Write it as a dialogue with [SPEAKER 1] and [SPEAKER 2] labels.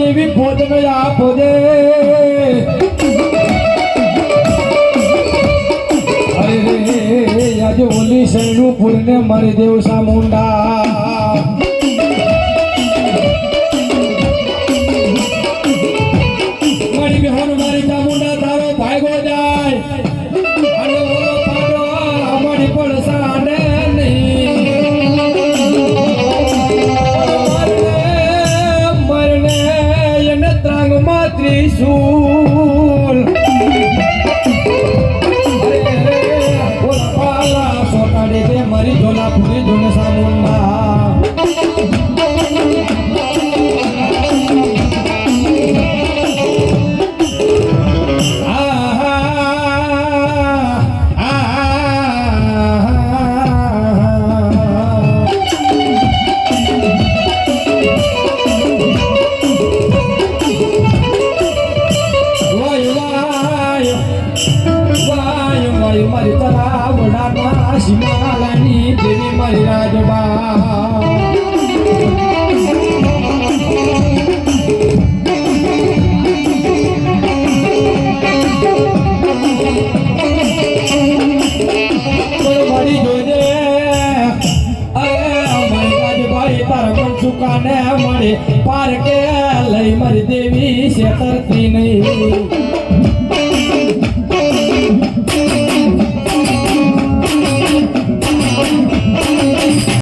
[SPEAKER 1] દેવી પોતનો આપો દે અરે રે આજે ઓલી શરણું પૂરને મારી દેવ સામુંડા મારી બહેન મારી ચામુંડા તારો ભાગો જાય અને ઓલો પાડો અમારી પડસાને त्रिशूल सोटाडे दे मरी झोला पुरी झोल सामुंडा मारी तलावडाना शिमालानी देवी मारी राजबा मारी जोजे अरे मारी राजबाई तार मन चुकाने मारे पार के लई मारी देवी से तरती नहीं